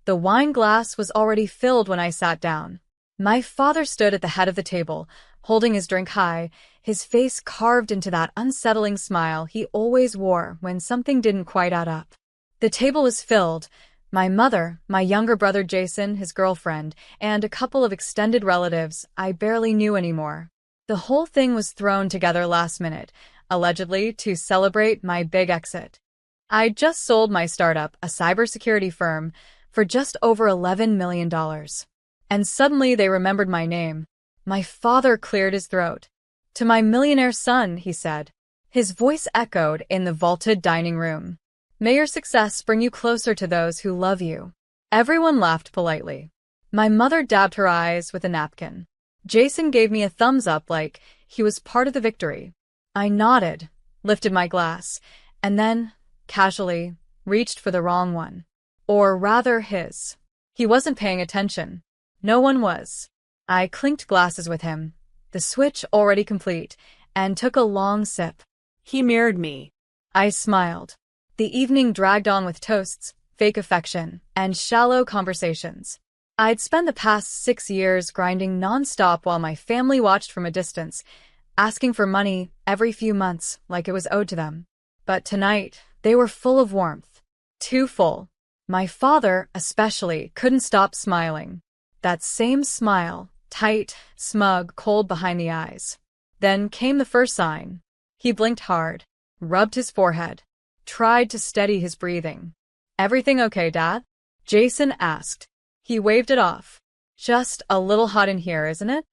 The wine glass was already filled when I sat down. My father stood at the head of the table, holding his drink high, his face carved into that unsettling smile he always wore when something didn't quite add up. The table was filled. My mother, my younger brother Jason, his girlfriend, and a couple of extended relatives I barely knew anymore. The whole thing was thrown together last minute, allegedly to celebrate my big exit. I'd just sold my startup, a cybersecurity firm, for just over $11 million. And suddenly they remembered my name. My father cleared his throat. "To my millionaire son," he said. His voice echoed in the vaulted dining room. "May your success bring you closer to those who love you." Everyone laughed politely. My mother dabbed her eyes with a napkin. Jason gave me a thumbs up like he was part of the victory. I nodded, lifted my glass, and then, casually, reached for the wrong one. Or rather his. He wasn't paying attention. No one was. I clinked glasses with him, the switch already complete, and took a long sip. He mirrored me. I smiled. The evening dragged on with toasts, fake affection, and shallow conversations. I'd spent the past 6 years grinding nonstop while my family watched from a distance, asking for money every few months like it was owed to them. But tonight, they were full of warmth. Too full. My father, especially, couldn't stop smiling. That same smile, tight, smug, cold behind the eyes. Then came the first sign. He blinked hard, rubbed his forehead, tried to steady his breathing. "Everything okay, Dad?" Jason asked. He waved it off. "Just a little hot in here, isn't it?"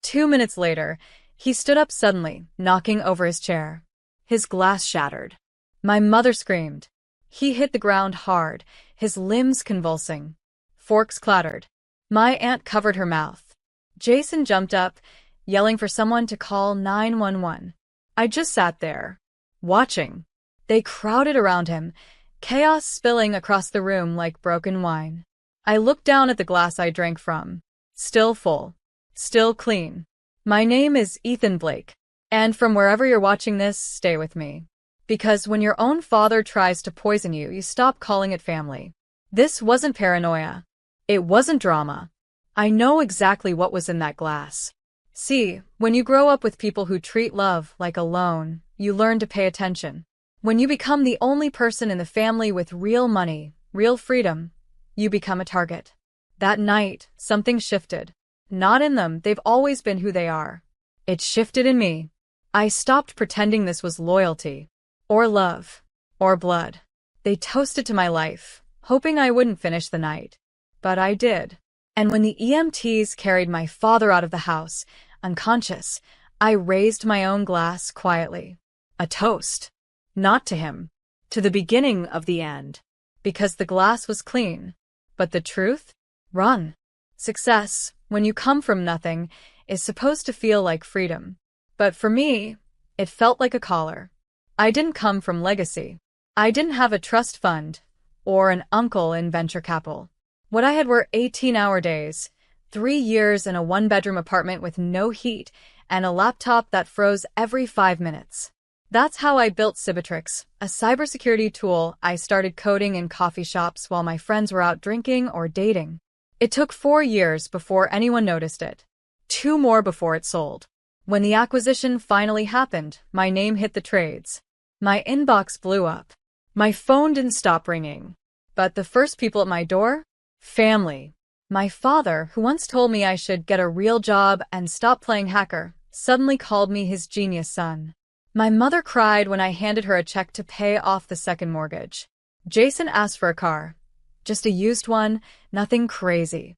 2 minutes later, he stood up suddenly, knocking over his chair. His glass shattered. My mother screamed. He hit the ground hard, his limbs convulsing. Forks clattered. My aunt covered her mouth. Jason jumped up, yelling for someone to call 911. I just sat there, watching. They crowded around him, chaos spilling across the room like broken wine. I looked down at the glass I drank from. Still full. Still clean. "My name is Ethan Blake, and from wherever you're watching this, stay with me. Because when your own father tries to poison you, you stop calling it family." This wasn't paranoia. It wasn't drama. I know exactly what was in that glass. See, when you grow up with people who treat love like a loan, you learn to pay attention. When you become the only person in the family with real money, real freedom, you become a target. That night, something shifted. Not in them, they've always been who they are. It shifted in me. I stopped pretending this was loyalty, or love, or blood. They toasted to my life, hoping I wouldn't finish the night. But I did. And when the EMTs carried my father out of the house, unconscious, I raised my own glass quietly. A toast. Not to him. To the beginning of the end. Because the glass was clean. But the truth? Run. Success, when you come from nothing, is supposed to feel like freedom. But for me, it felt like a collar. I didn't come from legacy. I didn't have a trust fund, or an uncle in venture capital. What I had were 18-hour days, 3 years in a one-bedroom apartment with no heat, and a laptop that froze every 5 minutes. That's how I built Cibitrix, a cybersecurity tool I started coding in coffee shops while my friends were out drinking or dating. It took 4 years before anyone noticed it. 2 more before it sold. When the acquisition finally happened, my name hit the trades. My inbox blew up. My phone didn't stop ringing. But the first people at my door? Family. My father, who once told me I should get a real job and stop playing hacker, suddenly called me his genius son. My mother cried when I handed her a check to pay off the second mortgage. Jason asked for a car. Just a used one, nothing crazy.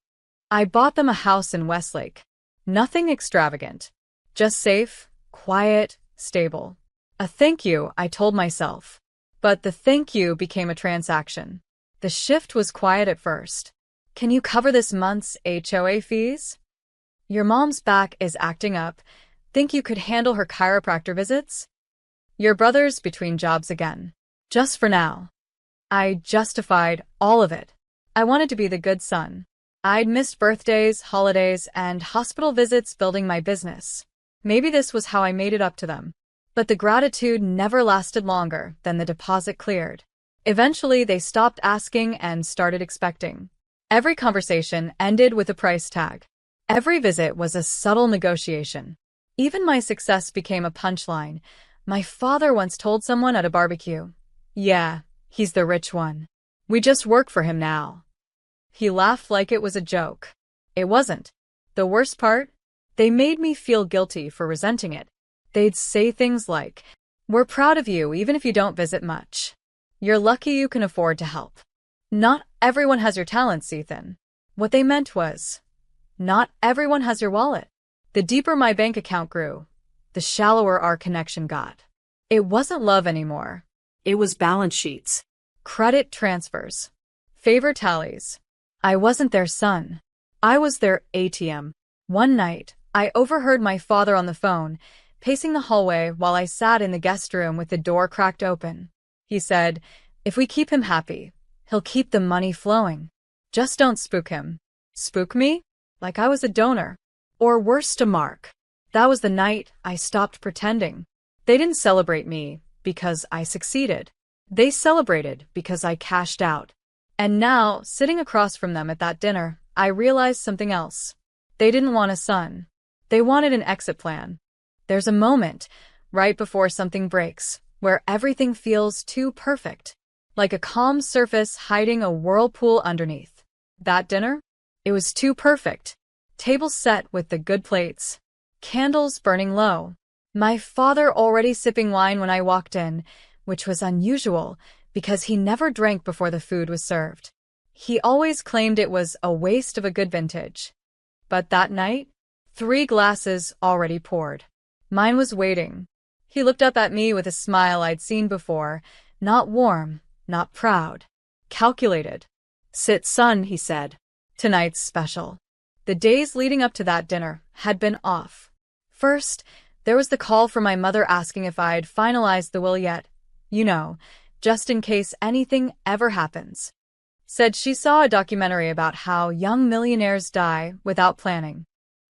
I bought them a house in Westlake. Nothing extravagant. Just safe, quiet, stable. A thank you, I told myself. But the thank you became a transaction. The shift was quiet at first. Can you cover this month's HOA fees? Your mom's back is acting up. Think you could handle her chiropractor visits? Your brother's between jobs again. Just for now. I justified all of it. I wanted to be the good son. I'd missed birthdays, holidays, and hospital visits building my business. Maybe this was how I made it up to them. But the gratitude never lasted longer than the deposit cleared. Eventually, they stopped asking and started expecting. Every conversation ended with a price tag. Every visit was a subtle negotiation. Even my success became a punchline. My father once told someone at a barbecue, "Yeah, he's the rich one. We just work for him now." He laughed like it was a joke. It wasn't. The worst part? They made me feel guilty for resenting it. They'd say things like, "We're proud of you even if you don't visit much. You're lucky you can afford to help." Not everyone has your talents, Ethan. What they meant was, not everyone has your wallet. The deeper my bank account grew, the shallower our connection got. It wasn't love anymore. It was balance sheets, credit transfers, favor tallies. I wasn't their son. I was their ATM. One night, I overheard my father on the phone, pacing the hallway while I sat in the guest room with the door cracked open. He said, "If we keep him happy, he'll keep the money flowing. Just don't spook him." Spook me? Like I was a donor. Or worse to Mark. That was the night I stopped pretending. They didn't celebrate me because I succeeded. They celebrated because I cashed out. And now, sitting across from them at that dinner, I realized something else. They didn't want a son. They wanted an exit plan. There's a moment, right before something breaks, where everything feels too perfect. Like a calm surface hiding a whirlpool underneath. That dinner? It was too perfect. Table set with the good plates. Candles burning low. My father already sipping wine when I walked in, which was unusual because he never drank before the food was served. He always claimed it was a waste of a good vintage. But that night, 3 glasses already poured. Mine was waiting. He looked up at me with a smile I'd seen before, not warm, not proud. Calculated. "Sit, son," he said. "Tonight's special." The days leading up to that dinner had been off. First, there was the call from my mother asking if I'd finalized the will yet. You know, just in case anything ever happens. Said she saw a documentary about how young millionaires die without planning.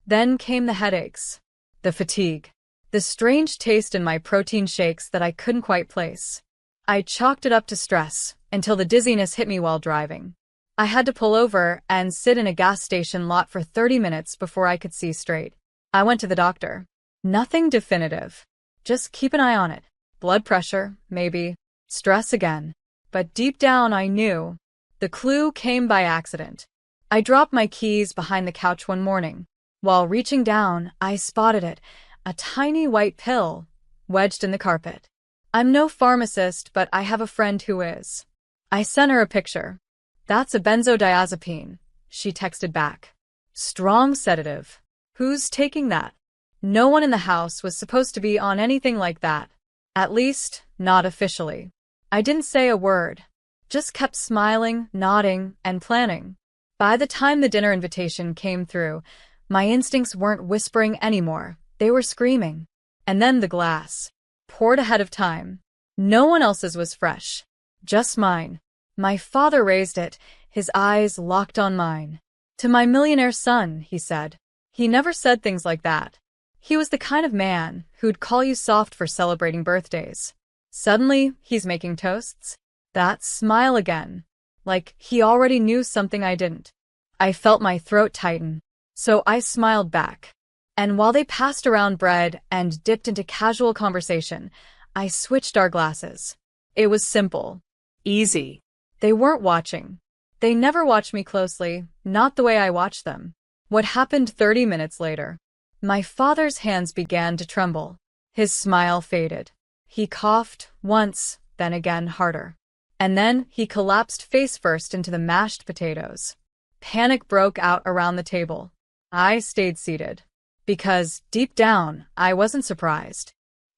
Then came the headaches, the fatigue, the strange taste in my protein shakes that I couldn't quite place. I chalked it up to stress until the dizziness hit me while driving. I had to pull over and sit in a gas station lot for 30 minutes before I could see straight. I went to the doctor. Nothing definitive. Just keep an eye on it. Blood pressure, maybe. Stress again. But deep down I knew. The clue came by accident. I dropped my keys behind the couch one morning. While reaching down, I spotted it, a tiny white pill, wedged in the carpet. I'm no pharmacist, but I have a friend who is. I sent her a picture. "That's a benzodiazepine," she texted back. "Strong sedative. Who's taking that?" No one in the house was supposed to be on anything like that. At least, not officially. I didn't say a word. Just kept smiling, nodding, and planning. By the time the dinner invitation came through, my instincts weren't whispering anymore. They were screaming. And then the glass. Poured ahead of time. No one else's was fresh. Just mine. My father raised it, his eyes locked on mine. "To my millionaire son," he said. He never said things like that. He was the kind of man who'd call you soft for celebrating birthdays. Suddenly, he's making toasts. That smile again. Like he already knew something I didn't. I felt my throat tighten. So I smiled back. And while they passed around bread and dipped into casual conversation, I switched our glasses. It was simple. Easy. They weren't watching. They never watched me closely, not the way I watched them. What happened 30 minutes later? My father's hands began to tremble. His smile faded. He coughed once, then again harder. And then he collapsed face first into the mashed potatoes. Panic broke out around the table. I stayed seated. Because, deep down, I wasn't surprised.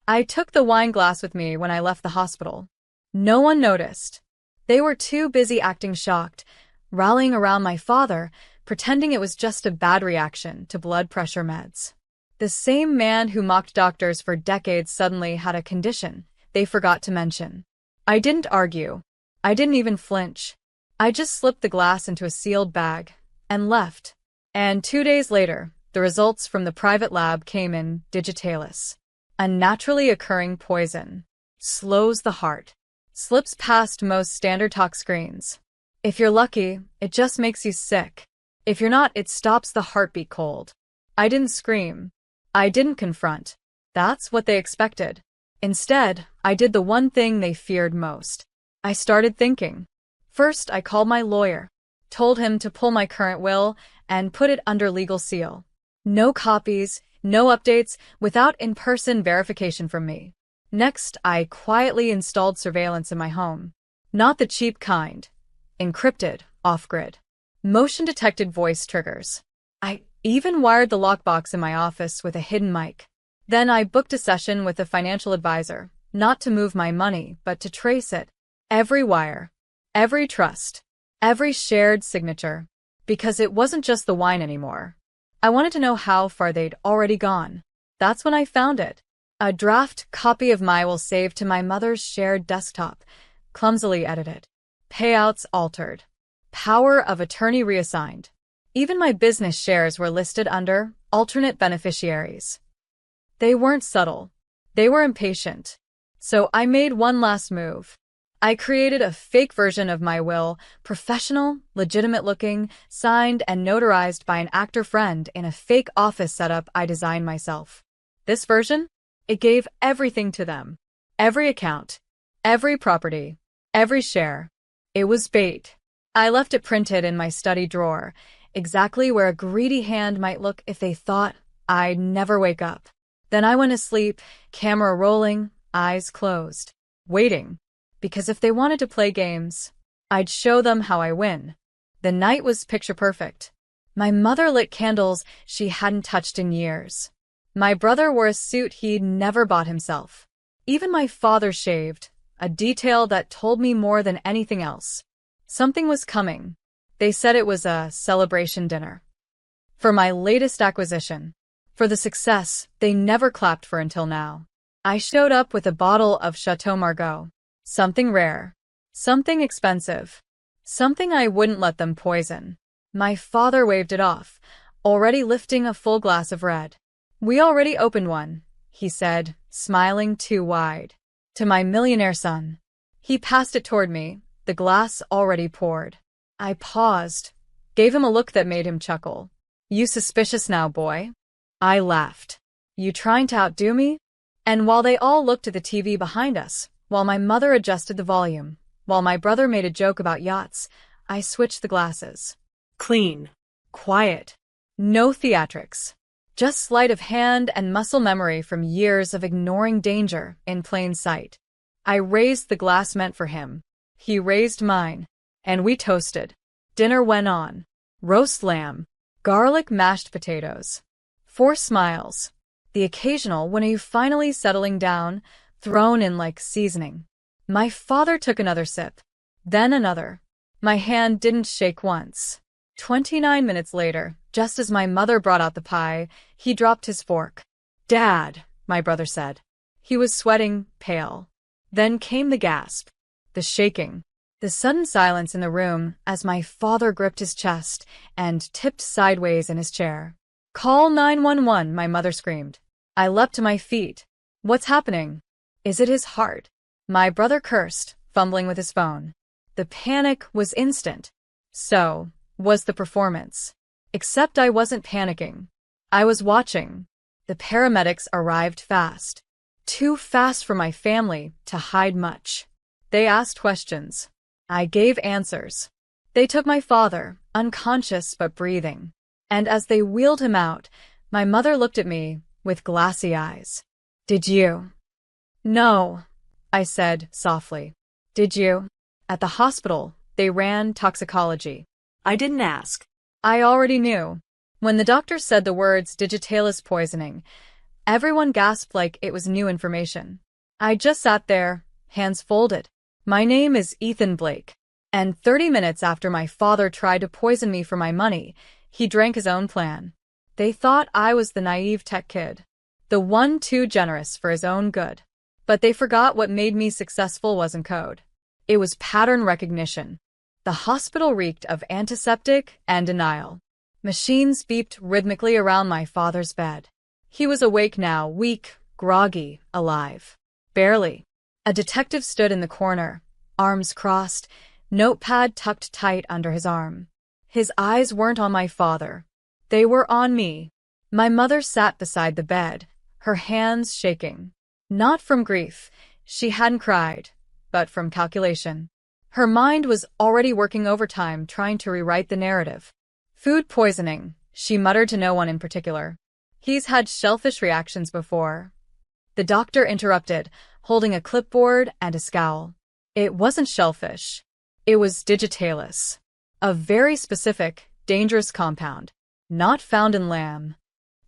I took the wine glass with me when I left the hospital. No one noticed. They were too busy acting shocked, rallying around my father, pretending it was just a bad reaction to blood pressure meds. The same man who mocked doctors for decades suddenly had a condition they forgot to mention. I didn't argue. I didn't even flinch. I just slipped the glass into a sealed bag and left. And 2 days later, the results from the private lab came in digitalis. A naturally occurring poison. Slows the heart. Slips past most standard tox screens. If you're lucky, it just makes you sick. If you're not, it stops the heartbeat cold. I didn't scream. I didn't confront. That's what they expected. Instead, I did the one thing they feared most. I started thinking. First, I called my lawyer, told him to pull my current will and put it under legal seal. No copies, no updates, without in-person verification from me. Next, I quietly installed surveillance in my home. Not the cheap kind. Encrypted, off-grid. Motion-detected voice triggers. I even wired the lockbox in my office with a hidden mic. Then I booked a session with a financial advisor, not to move my money, but to trace it. Every wire, every trust, every shared signature. Because it wasn't just the wine anymore. I wanted to know how far they'd already gone. That's when I found it. A draft copy of my will saved to my mother's shared desktop, clumsily edited. Payouts altered. Power of attorney reassigned. Even my business shares were listed under alternate beneficiaries. They weren't subtle. They were impatient. So I made one last move. I created a fake version of my will, professional, legitimate-looking, signed and notarized by an actor friend in a fake office setup I designed myself. This version? It gave everything to them. Every account, every property, every share. It was bait. I left it printed in my study drawer, exactly where a greedy hand might look if they thought I'd never wake up. Then I went to sleep, camera rolling, eyes closed, waiting. Because if they wanted to play games, I'd show them how I win. The night was picture perfect. My mother lit candles she hadn't touched in years. My brother wore a suit he'd never bought himself. Even my father shaved, a detail that told me more than anything else. Something was coming. They said it was a celebration dinner. For my latest acquisition. For the success they never clapped for until now. I showed up with a bottle of Chateau Margaux. Something rare. Something expensive. Something I wouldn't let them poison. My father waved it off, already lifting a full glass of red. "We already opened one," he said, smiling too wide. To my millionaire son. He passed it toward me, the glass already poured. I paused, gave him a look that made him chuckle. "You suspicious now, boy?" I laughed. "You trying to outdo me?" And while they all looked at the TV behind us, while my mother adjusted the volume, while my brother made a joke about yachts, I switched the glasses. Clean. Quiet. No theatrics. Just sleight of hand and muscle memory from years of ignoring danger in plain sight. I raised the glass meant for him. He raised mine. And we toasted. Dinner went on. Roast lamb. Garlic mashed potatoes. 4 smiles. The occasional "when are you finally settling down?" thrown in like seasoning. My father took another sip. Then another. My hand didn't shake once. 29 minutes later, just as my mother brought out the pie, he dropped his fork. "Dad," my brother said. He was sweating, pale. Then came the gasp. The shaking. The sudden silence in the room as my father gripped his chest and tipped sideways in his chair. "Call 911, my mother screamed. I leapt to my feet. "What's happening? Is it his heart?" My brother cursed, fumbling with his phone. The panic was instant. So was the performance. Except I wasn't panicking. I was watching. The paramedics arrived fast. Too fast for my family to hide much. They asked questions. I gave answers. They took my father, unconscious but breathing. And as they wheeled him out, my mother looked at me with glassy eyes. "Did you?" "No," I said softly. "Did you?" "At the hospital, they ran toxicology." I didn't ask. I already knew. When the doctor said the words digitalis poisoning, everyone gasped like it was new information. I just sat there, hands folded. My name is Ethan Blake. And 30 minutes after my father tried to poison me for my money, he drank his own plan. They thought I was the naive tech kid. The one too generous for his own good. But they forgot what made me successful wasn't code. It was pattern recognition. The hospital reeked of antiseptic and denial. Machines beeped rhythmically around my father's bed. He was awake now, weak, groggy, alive. Barely. A detective stood in the corner, arms crossed, notepad tucked tight under his arm. His eyes weren't on my father. They were on me. My mother sat beside the bed, her hands shaking. Not from grief, she hadn't cried, but from calculation. Her mind was already working overtime trying to rewrite the narrative. Food poisoning, she muttered to no one in particular. He's had shellfish reactions before. The doctor interrupted, holding a clipboard and a scowl. It wasn't shellfish. It was digitalis, a very specific, dangerous compound, not found in lamb.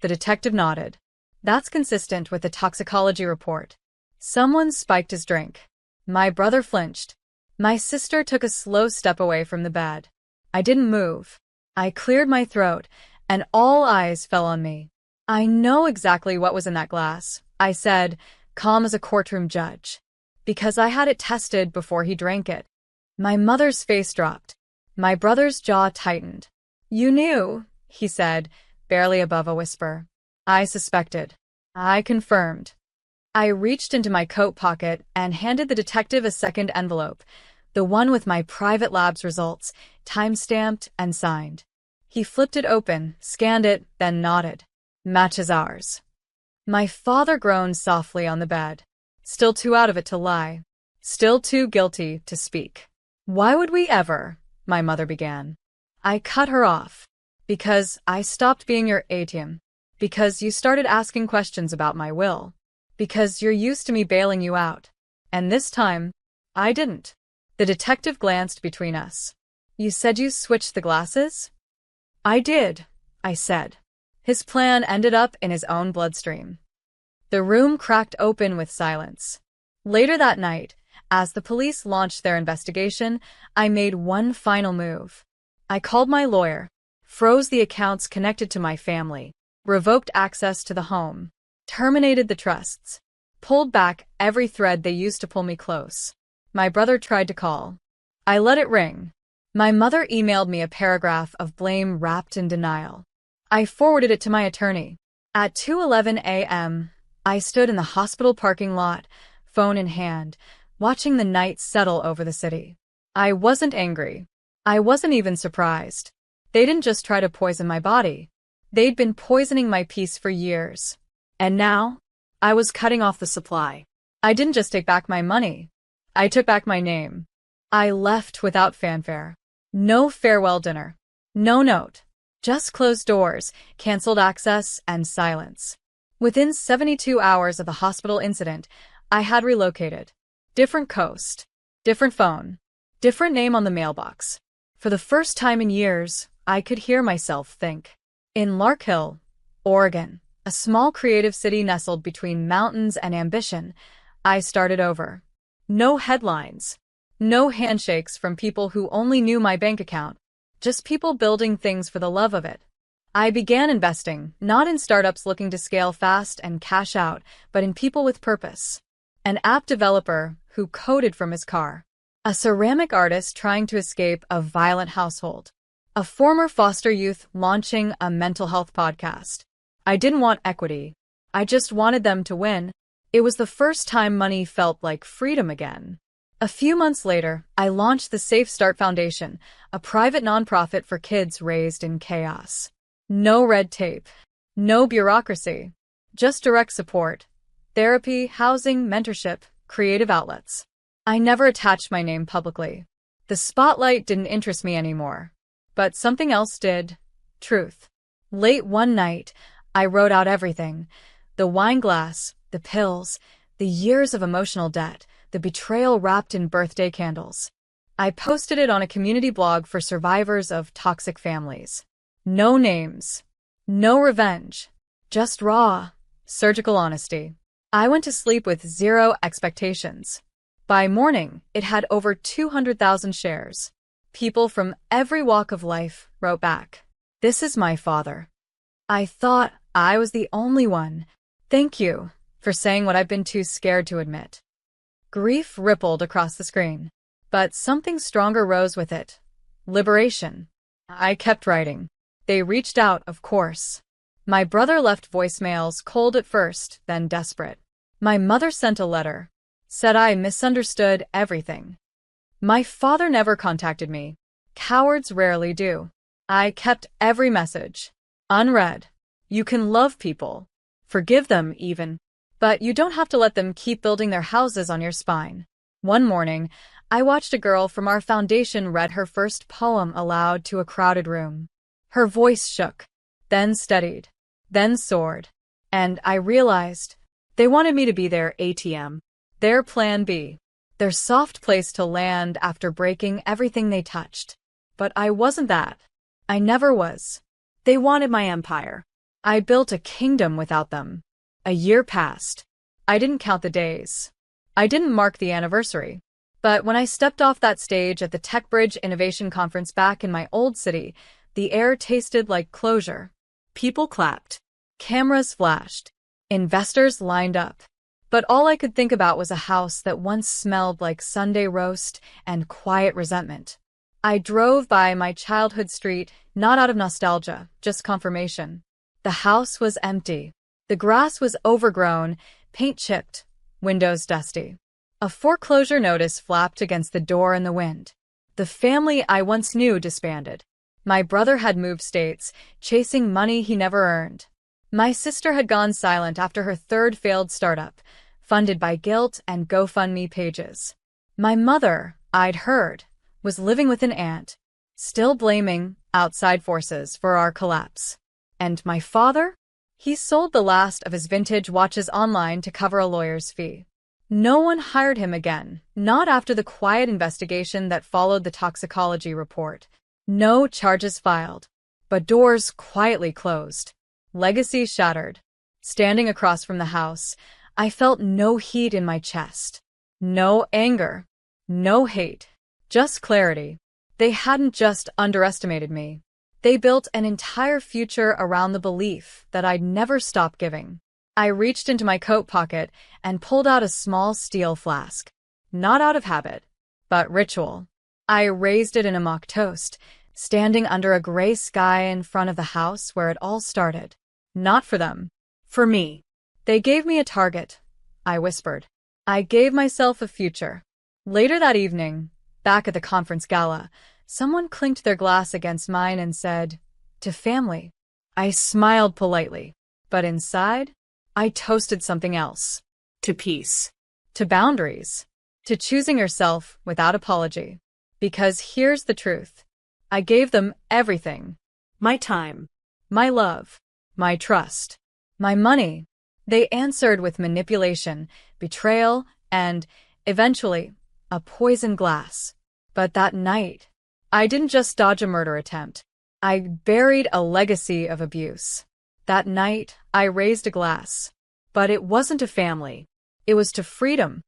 The detective nodded. That's consistent with the toxicology report. Someone spiked his drink. My brother flinched. My sister took a slow step away from the bed. I didn't move. I cleared my throat, and all eyes fell on me. I know exactly what was in that glass, I said, calm as a courtroom judge. Because I had it tested before he drank it. My mother's face dropped. My brother's jaw tightened. You knew, he said, barely above a whisper. I suspected. I confirmed. I reached into my coat pocket and handed the detective a second envelope, the one with my private lab's results, time-stamped and signed. He flipped it open, scanned it, then nodded. Matches ours. My father groaned softly on the bed. Still too out of it to lie. Still too guilty to speak. Why would we ever? My mother began. I cut her off. Because I stopped being your ATM. Because you started asking questions about my will. Because you're used to me bailing you out. And this time, I didn't. The detective glanced between us. You said you switched the glasses? I did, I said. His plan ended up in his own bloodstream. The room cracked open with silence. Later that night, as the police launched their investigation, I made one final move. I called my lawyer, froze the accounts connected to my family, revoked access to the home, terminated the trusts, pulled back every thread they used to pull me close. My brother tried to call. I let it ring. My mother emailed me a paragraph of blame wrapped in denial. I forwarded it to my attorney. At 2:11 a.m., I stood in the hospital parking lot, phone in hand, watching the night settle over the city. I wasn't angry. I wasn't even surprised. They didn't just try to poison my body. They'd been poisoning my peace for years. And now, I was cutting off the supply. I didn't just take back my money. I took back my name. I left without fanfare. No farewell dinner. No note. Just closed doors, canceled access, and silence. Within 72 hours of the hospital incident, I had relocated. Different coast. Different phone. Different name on the mailbox. For the first time in years, I could hear myself think. In Lark Hill, Oregon, a small creative city nestled between mountains and ambition, I started over. No headlines. No handshakes from people who only knew my bank account. Just people building things for the love of it. I began investing, not in startups looking to scale fast and cash out, but in people with purpose. An app developer who coded from his car. A ceramic artist trying to escape a violent household. A former foster youth launching a mental health podcast. I didn't want equity. I just wanted them to win. It was the first time money felt like freedom again. A few months later, I launched the Safe Start Foundation, a private nonprofit for kids raised in chaos. No red tape. No bureaucracy. Just direct support. Therapy, housing, mentorship, creative outlets. I never attached my name publicly. The spotlight didn't interest me anymore. But something else did. Truth. Late one night, I wrote out everything. The wine glass, the pills, the years of emotional debt, the betrayal wrapped in birthday candles. I posted it on a community blog for survivors of toxic families. No names. No revenge. Just raw, surgical honesty. I went to sleep with zero expectations. By morning, it had over 200,000 shares. People from every walk of life wrote back. This is my father. I thought I was the only one. Thank you for saying what I've been too scared to admit. Grief rippled across the screen, but something stronger rose with it. Liberation. I kept writing. They reached out, of course. My brother left voicemails, cold at first, then desperate. My mother sent a letter. Said I misunderstood everything. My father never contacted me. Cowards rarely do. I kept every message unread. You can love people, forgive them even, but you don't have to let them keep building their houses on your spine. One morning, I watched a girl from our foundation read her first poem aloud to a crowded room. Her voice shook, then steadied, then soared, and I realized they wanted me to be their ATM, their plan B, their soft place to land after breaking everything they touched. But I wasn't that. I never was. They wanted my empire. I built a kingdom without them. A year passed. I didn't count the days. I didn't mark the anniversary. But when I stepped off that stage at the TechBridge Innovation Conference back in my old city, the air tasted like closure. People clapped. Cameras flashed. Investors lined up. But all I could think about was a house that once smelled like Sunday roast and quiet resentment. I drove by my childhood street, not out of nostalgia, just confirmation. The house was empty. The grass was overgrown, paint chipped, windows dusty. A foreclosure notice flapped against the door in the wind. The family I once knew disbanded. My brother had moved states, chasing money he never earned. My sister had gone silent after her third failed startup, funded by guilt and GoFundMe pages. My mother, I'd heard, was living with an aunt, still blaming outside forces for our collapse. And my father? He sold the last of his vintage watches online to cover a lawyer's fee. No one hired him again, not after the quiet investigation that followed the toxicology report. No charges filed, but doors quietly closed. Legacy shattered. Standing across from the house, I felt no heat in my chest. No anger. No hate. Just clarity. They hadn't just underestimated me. They built an entire future around the belief that I'd never stop giving. I reached into my coat pocket and pulled out a small steel flask. Not out of habit, but ritual. I raised it in a mock toast, standing under a gray sky in front of the house where it all started. Not for them. For me. They gave me a target, I whispered. I gave myself a future. Later that evening, back at the conference gala, someone clinked their glass against mine and said, "To family." I smiled politely, but inside, I toasted something else. To peace. To boundaries. To choosing yourself without apology. Because here's the truth. I gave them everything. My time. My love. My trust. My money. They answered with manipulation, betrayal, and, eventually, a poison glass. But that night, I didn't just dodge a murder attempt. I buried a legacy of abuse. That night, I raised a glass. But it wasn't to family. It was to freedom.